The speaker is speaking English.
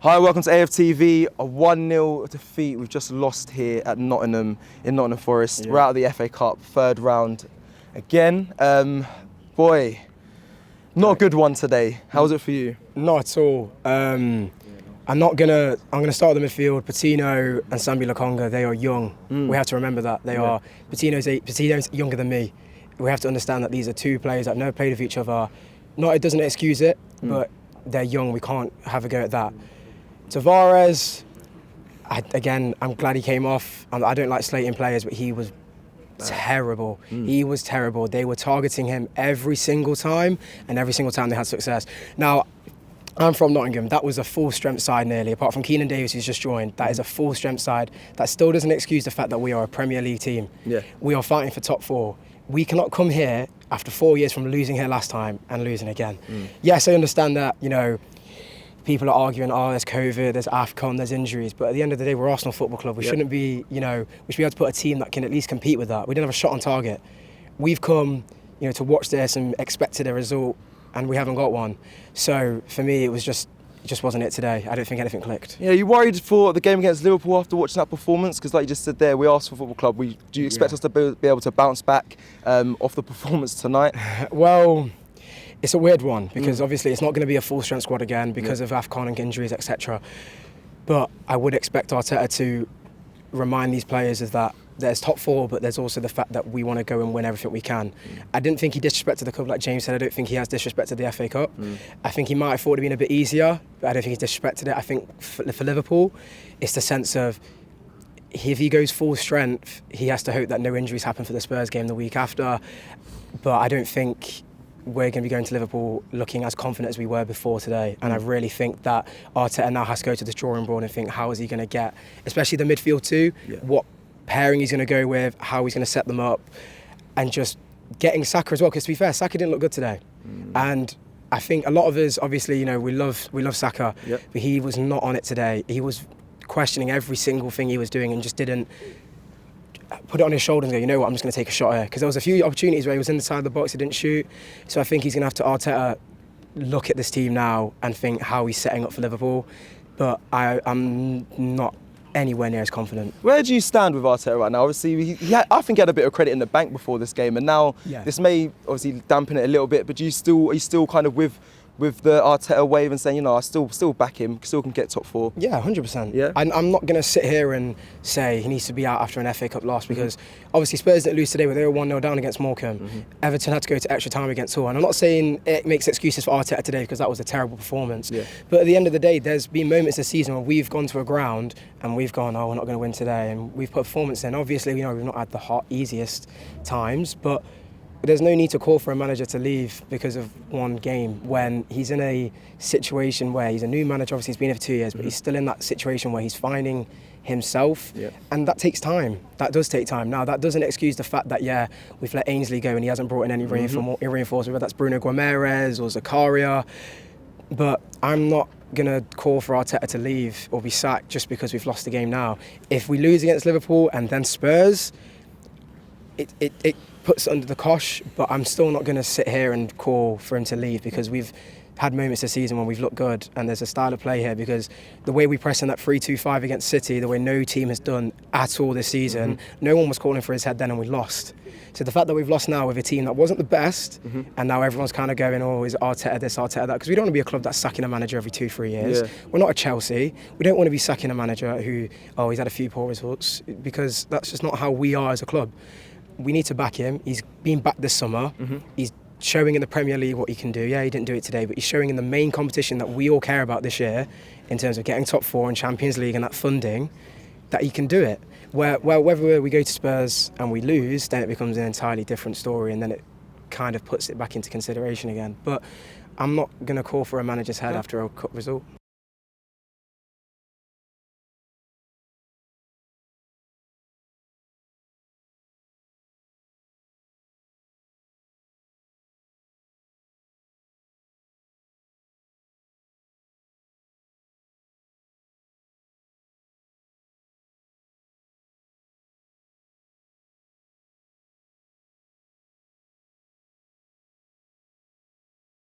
Hi, welcome to AFTV. A 1-0 defeat. We've just lost here at Nottingham, in Nottingham Forest. Yeah. We're out of the FA Cup, third round again. Boy, not a good one today. How was it for you? Not at all. I'm gonna start the midfield. Patino and Sambi Lokonga, they are young. We have to remember that. Patino's younger than me. We have to understand that these are two players that have never played with each other. It doesn't excuse it, but they're young. We can't have a go at that. Tavares, I'm glad he came off. I don't like slating players, but he was terrible. He was terrible. They were targeting him every single time, and every single time they had success. Now, I'm from Nottingham. That was a full-strength side nearly, apart from Keenan Davis, who's just joined. That is a full-strength side. That still doesn't excuse the fact that we are a Premier League team. Yeah. We are fighting for top four. We cannot come here after 4 years from losing here last time and losing again. Yes, I understand that, people are arguing, there's COVID, there's AFCON, there's injuries, but at the end of the day, we're Arsenal Football Club. We shouldn't be, we should be able to put a team that can at least compete with that. We didn't have a shot on target. We've come, to watch this and expected a result, and we haven't got one. So for me, it just wasn't it today. I don't think anything clicked. Yeah, you worried for the game against Liverpool after watching that performance? Because like you just said there, we Arsenal Football Club. Do you expect us to be able to bounce back off the performance tonight? Well, it's a weird one because obviously it's not going to be a full-strength squad again because of AFCON and injuries, etc. But I would expect Arteta to remind these players of that there's top four, but there's also the fact that we want to go and win everything we can. I didn't think he disrespected the club like James said. I don't think he has disrespected the FA Cup. I think he might have thought it had been a bit easier, but I don't think he's disrespected it. I think for Liverpool, it's the sense of if he goes full strength, he has to hope that no injuries happen for the Spurs game the week after. But I don't think we're going to be going to Liverpool looking as confident as we were before today. And I really think that Arteta now has to go to the drawing board and think, how is he going to get, especially the midfield too, what pairing he's going to go with, how he's going to set them up, and just getting Saka as well. Because to be fair, Saka didn't look good today. And I think a lot of us, obviously, we love Saka, but he was not on it today. He was questioning every single thing he was doing and just didn't put it on his shoulder and go, you know what, I'm just going to take a shot here. Because there was a few opportunities where he was inside the box, he didn't shoot. So I think he's going to have to, Arteta, look at this team now and think how he's setting up for Liverpool. But I'm not anywhere near as confident. Where do you stand with Arteta right now? Obviously, I think he had a bit of credit in the bank before this game, and now this may obviously dampen it a little bit. But are you still kind of with the Arteta wave and saying, I still back him, still can get top four? Yeah, 100%. Yeah. I'm not going to sit here and say he needs to be out after an FA Cup loss because obviously Spurs didn't lose today, but they were 1-0 down against Morecambe. Everton had to go to extra time against Hull. And I'm not saying it makes excuses for Arteta today because that was a terrible performance. But at the end of the day, there's been moments this season where we've gone to a ground and we've gone, we're not going to win today. And we've put performance in. Obviously, we've not had the easiest times, but there's no need to call for a manager to leave because of one game when he's in a situation where he's a new manager. Obviously, he's been here for 2 years, but he's still in that situation where he's finding himself, and that takes time. That does take time. Now, that doesn't excuse the fact that, we've let Ainsley go and he hasn't brought in any reinforcement, whether that's Bruno Guimaraes or Zakaria. But I'm not going to call for Arteta to leave or be sacked just because we've lost the game now. If we lose against Liverpool and then Spurs, it puts it under the cosh, but I'm still not going to sit here and call for him to leave because we've had moments this season when we've looked good and there's a style of play here because the way we press in that 3-2-5 against City, the way no team has done at all this season, no one was calling for his head then and we lost. So the fact that we've lost now with a team that wasn't the best and now everyone's kind of going, is Arteta this, Arteta that, because we don't want to be a club that's sacking a manager every 2-3 years. We're not a Chelsea. We don't want to be sacking a manager who, he's had a few poor results because that's just not how we are as a club. We need to back him. He's been back this summer. He's showing in the Premier League what he can do. Yeah, he didn't do it today, but he's showing in the main competition that we all care about this year in terms of getting top four in Champions League and that funding, that he can do it. Whether we go to Spurs and we lose, then it becomes an entirely different story and then it kind of puts it back into consideration again. But I'm not going to call for a manager's head after a cup result.